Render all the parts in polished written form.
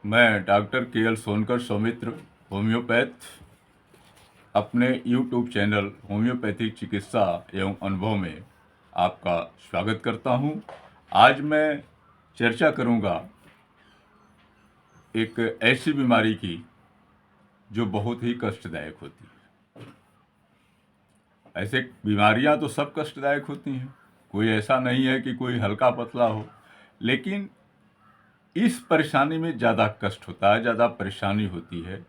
मैं doctor K L. Sonkar Saumitra homeopath अपने YouTube channel homeopathic चिकित्सा एवं अनुभव में आपका स्वागत करता हूं। आज मैं चर्चा करूंगा एक ऐसी बीमारी की जो बहुत ही कष्टदायक होती है। ऐसे बीमारियां तो सब कष्टदायक होती हैं, कोई ऐसा नहीं है कि कोई हल्का पतला हो, लेकिन इस परेशानी में ज़्यादा कष्ट होता है, ज़्यादा परेशानी होती है।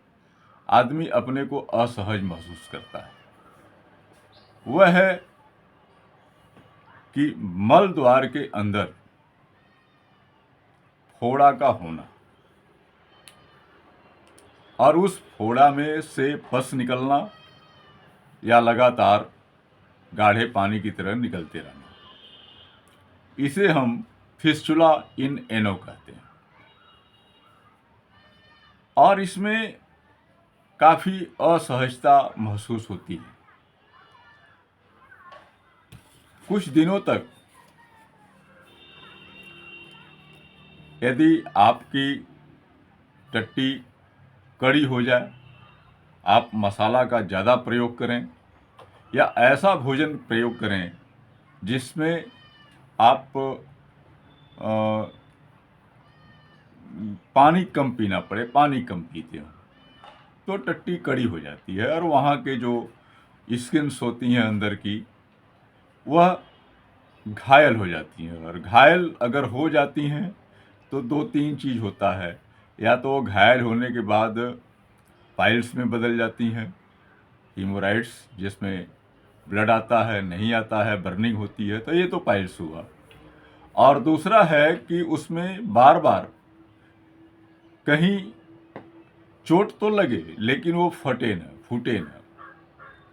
आदमी अपने को असहज महसूस करता है। वह है कि मल द्वार के अंदर फोड़ा का होना और उस फोड़ा में से पस निकलना या लगातार गाढ़े पानी की तरह निकलते रहना। इसे हम फिस्चुला इन एनो कहते हैं और इसमें काफ़ी असहजता महसूस होती है। कुछ दिनों तक यदि आपकी टट्टी कड़ी हो जाए, आप मसाला का ज़्यादा प्रयोग करें या ऐसा भोजन प्रयोग करें जिसमें आप पानी कम पीना पड़े, पानी कम पीते हो, तो टट्टी कड़ी हो जाती है और वहाँ के जो स्किन्स होती हैं अंदर की, वह घायल हो जाती हैं। और घायल अगर हो जाती हैं तो दो तीन चीज़ होता है, या तो वो घायल होने के बाद पाइल्स में बदल जाती हैं, हीमोराइड्स जिसमें ब्लड आता है, नहीं आता है, बर्निंग होती है, तो ये तो पाइल्स हुआ। और दूसरा है कि उसमें बार बार कहीं चोट तो लगे लेकिन वो फटे न, फूटे न,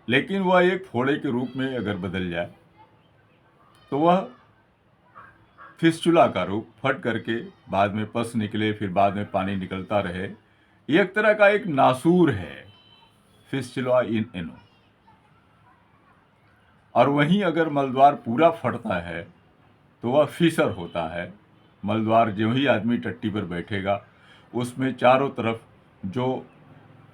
लेकिन वह एक फोड़े के रूप में अगर बदल जाए तो वह फिस्चुला का रूप, फट करके बाद में पस निकले, फिर बाद में पानी निकलता रहे। ये एक तरह का एक नासूर है, फिस्चुला इन एनो। और वहीं अगर मलद्वार पूरा फटता है तो वह फिशर होता है। मलद्वार जो ही आदमी टट्टी पर बैठेगा उसमें चारों तरफ जो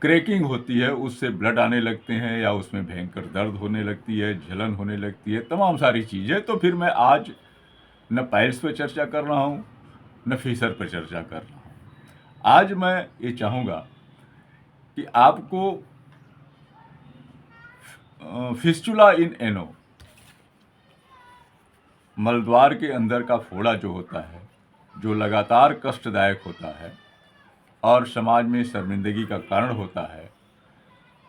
क्रैकिंग होती है उससे ब्लड आने लगते हैं या उसमें भयंकर दर्द होने लगती है, जलन होने लगती है, तमाम सारी चीज़ें। तो फिर मैं आज न पाइल्स पर चर्चा कर रहा हूँ न फिशर पर चर्चा कर रहा हूँ। आज मैं ये चाहूँगा कि आपको फिस्चुला इन एनो, मलद्वार के अंदर का फोड़ा जो होता है, जो लगातार कष्टदायक होता है और समाज में शर्मिंदगी का कारण होता है,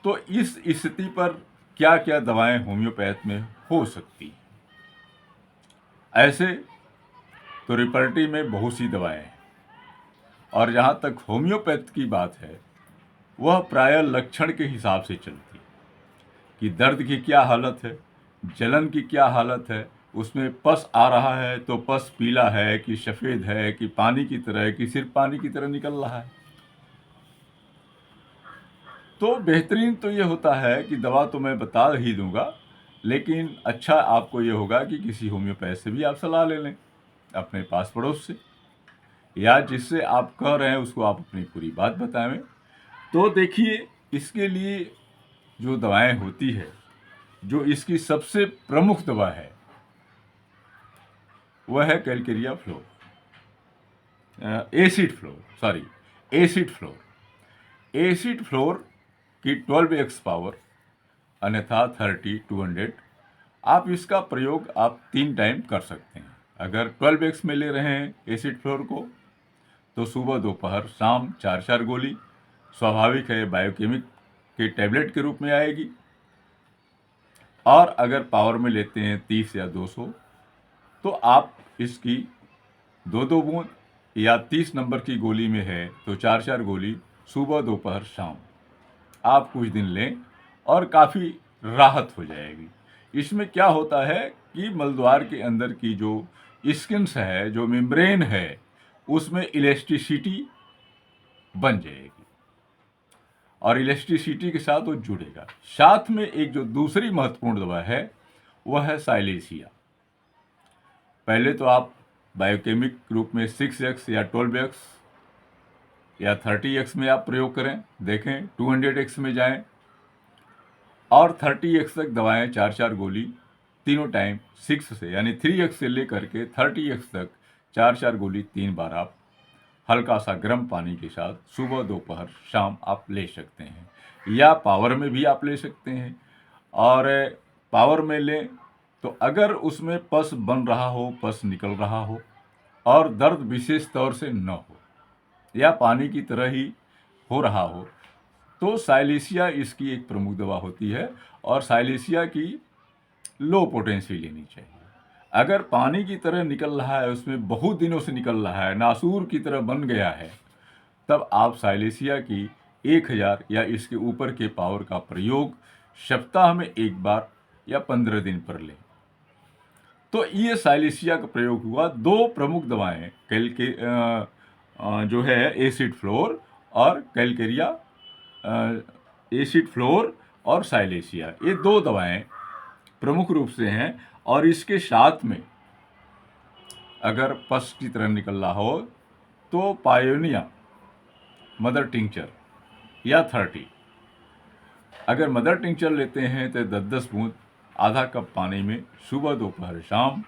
तो इस स्थिति पर क्या क्या दवाएं होम्योपैथ में हो सकती हैं। ऐसे तो रिपर्टी में बहुत सी दवाएं हैं और जहाँ तक होम्योपैथ की बात है वह प्रायः लक्षण के हिसाब से चलती है कि दर्द की क्या हालत है, जलन की क्या हालत है, उसमें पस आ रहा है तो पस पीला है कि सफ़ेद है कि पानी की तरह है कि सिर्फ पानी की तरह निकल रहा है। तो बेहतरीन तो ये होता है कि दवा तो मैं बता ही दूंगा, लेकिन अच्छा आपको ये होगा कि किसी होम्योपैथ से भी आप सलाह ले लें, अपने पास पड़ोस से, या जिससे आप कह रहे हैं उसको आप अपनी पूरी बात बताएं। तो देखिए, इसके लिए जो दवाएं होती है, जो इसकी सबसे प्रमुख दवा है वह है कैलकेरिया फ्लोर, एसिड फ्लोर की 12x पावर, अन्यथा 30-200। आप इसका प्रयोग आप 3 टाइम कर सकते हैं। अगर 12x में ले रहे हैं एसिड फ्लोर को तो सुबह, दोपहर, शाम 4-4 गोली, स्वाभाविक है बायोकेमिक के टैबलेट के रूप में आएगी। और अगर पावर में लेते हैं 30 या 200 तो आप इसकी 2-2 बूंद, या 30 नंबर की गोली में है तो 4-4 गोली सुबह, दोपहर, शाम आप कुछ दिन लें और काफ़ी राहत हो जाएगी। इसमें क्या होता है कि मलद्वार के अंदर की जो स्किन्स है, जो मेम्ब्रेन है, उसमें इलास्टिसिटी बन जाएगी और इलास्टिसिटी के साथ वो जुड़ेगा। साथ में एक जो दूसरी महत्वपूर्ण दवा है वह है साइलेसिया। पहले तो आप बायोकेमिक रूप में 6x या 12x या 30x में आप प्रयोग करें, देखें 200x में जाएं और 30x तक दवाएं 4-4 गोली तीनों टाइम 6 से यानी 3x से लेकर के 30x तक 4-4 गोली 3 बार आप हल्का सा गर्म पानी के साथ सुबह दोपहर शाम आप ले सकते हैं, या पावर में भी आप ले सकते हैं। और पावर में लें तो अगर उसमें पस बन रहा हो, पस निकल रहा हो और दर्द विशेष तौर से न हो या पानी की तरह ही हो रहा हो, तो साइलेशिया इसकी एक प्रमुख दवा होती है और साइलेशिया की लो पोटेंसी लेनी चाहिए। अगर पानी की तरह निकल रहा है, उसमें बहुत दिनों से निकल रहा है, नासूर की तरह बन गया है, तब आप साइलेशिया की 1000 या इसके ऊपर के पावर का प्रयोग सप्ताह में एक बार या 15 दिन पर लें। तो ये साइलेशिया का प्रयोग हुआ। 2 प्रमुख दवाएं जो है एसिड फ्लोर और कैलकेरिया, एसिड फ्लोर और साइलेशिया, ये 2 दवाएं प्रमुख रूप से हैं। और इसके साथ में अगर पस की तरह निकल रहा हो तो पायोनिया मदर टिंचर या 30, अगर मदर टिंचर लेते हैं तो 10-10 बूंद आधा कप पानी में सुबह दोपहर शाम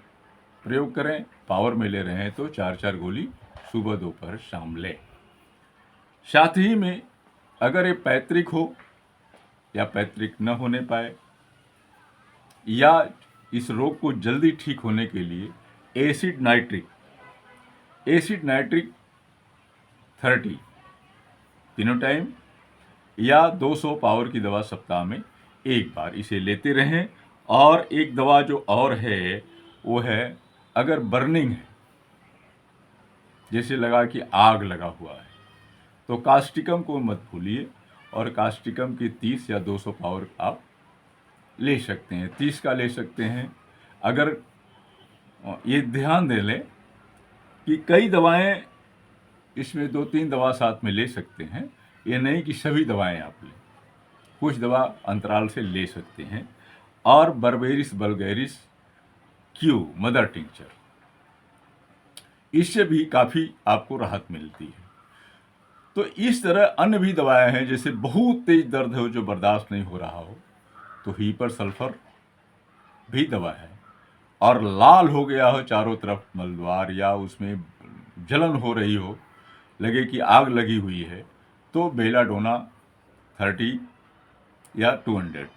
प्रयोग करें। पावर में ले रहे हैं तो 4-4 गोली सुबह दोपहर शाम लें। साथ ही में अगर ये पैतृक हो या पैतृक न होने पाए या इस रोग को जल्दी ठीक होने के लिए एसिड नाइट्रिक 30 तीनों टाइम या 200 पावर की दवा सप्ताह में एक बार इसे लेते रहें। और एक दवा जो और है वो है, अगर बर्निंग है, जैसे लगा कि आग लगा हुआ है, तो कास्टिकम को मत भूलिए और कास्टिकम की 30 या 200 पावर आप ले सकते हैं, 30 का ले सकते हैं। अगर ये ध्यान दे लें कि कई दवाएं इसमें 2-3 दवा साथ में ले सकते हैं, ये नहीं कि सभी दवाएं आप लें, कुछ दवा अंतराल से ले सकते हैं। और berberis vulgaris Q mother tincture, इससे भी काफ़ी आपको राहत मिलती है। तो इस तरह अन्य भी दवाएं हैं, जैसे बहुत तेज दर्द हो जो बर्दाश्त नहीं हो रहा हो तो हीपर सल्फर भी दवा है। और लाल हो गया हो चारों तरफ मलद्वार या उसमें जलन हो रही हो, लगे कि आग लगी हुई है, तो बेलाडोना 30 या 200।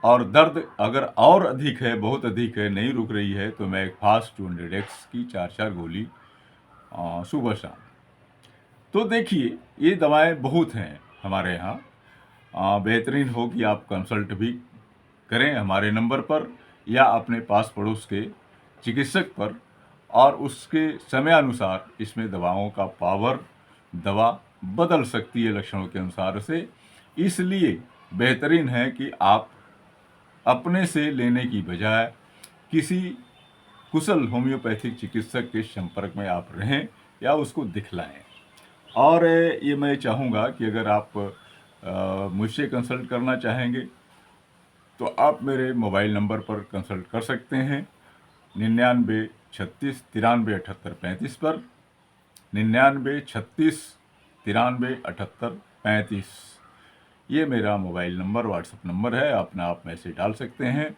और दर्द अगर और अधिक है, बहुत अधिक है, नहीं रुक रही है, तो मैं फास्ट 200x की 4-4 गोली सुबह शाम। तो देखिए ये दवाएं बहुत हैं हमारे यहाँ। बेहतरीन हो कि आप कंसल्ट भी करें हमारे नंबर पर या अपने पास पड़ोस के चिकित्सक पर, और उसके समयानुसार इसमें दवाओं का पावर दवा बदल सकती है लक्षणों के अनुसार से। इसलिए बेहतरीन है कि आप अपने से लेने की बजाय किसी कुशल होम्योपैथिक चिकित्सक के संपर्क में आप रहें या उसको दिखलाएं। और ये मैं चाहूँगा कि अगर आप मुझसे कंसल्ट करना चाहेंगे तो आप मेरे मोबाइल नंबर पर कंसल्ट कर सकते हैं 99 36 93 78 35 पर, 99 36 93 78 35। ये मेरा मोबाइल नंबर व्हाट्सएप नंबर है, अपना आप मैसेज डाल सकते हैं।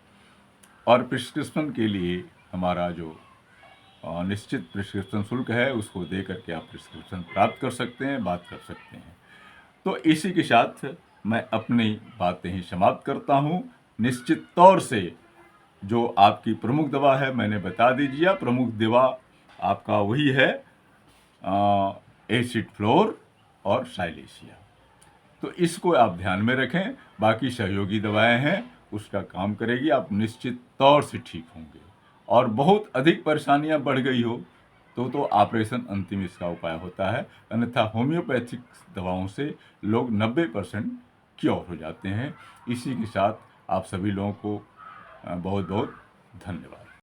और प्रिस्क्रिप्शन के लिए हमारा जो निश्चित प्रिस्क्रिप्शन शुल्क है उसको दे करके आप प्रिस्क्रिप्शन प्राप्त कर सकते हैं, बात कर सकते हैं। तो इसी के साथ मैं अपनी बातें ही समाप्त करता हूँ। निश्चित तौर से जो आपकी प्रमुख दवा है मैंने बता दीजिए, प्रमुख दवा आपका वही है एसिड फ्लोर और साइलेशिया। तो इसको आप ध्यान में रखें। बाकी सहयोगी दवाएं हैं, उसका काम करेगी, आप निश्चित तौर से ठीक होंगे। और बहुत अधिक परेशानियां बढ़ गई हो तो ऑपरेशन अंतिम इसका उपाय होता है, अन्यथा होम्योपैथिक दवाओं से लोग 90% क्योर हो जाते हैं। इसी के साथ आप सभी लोगों को बहुत बहुत धन्यवाद।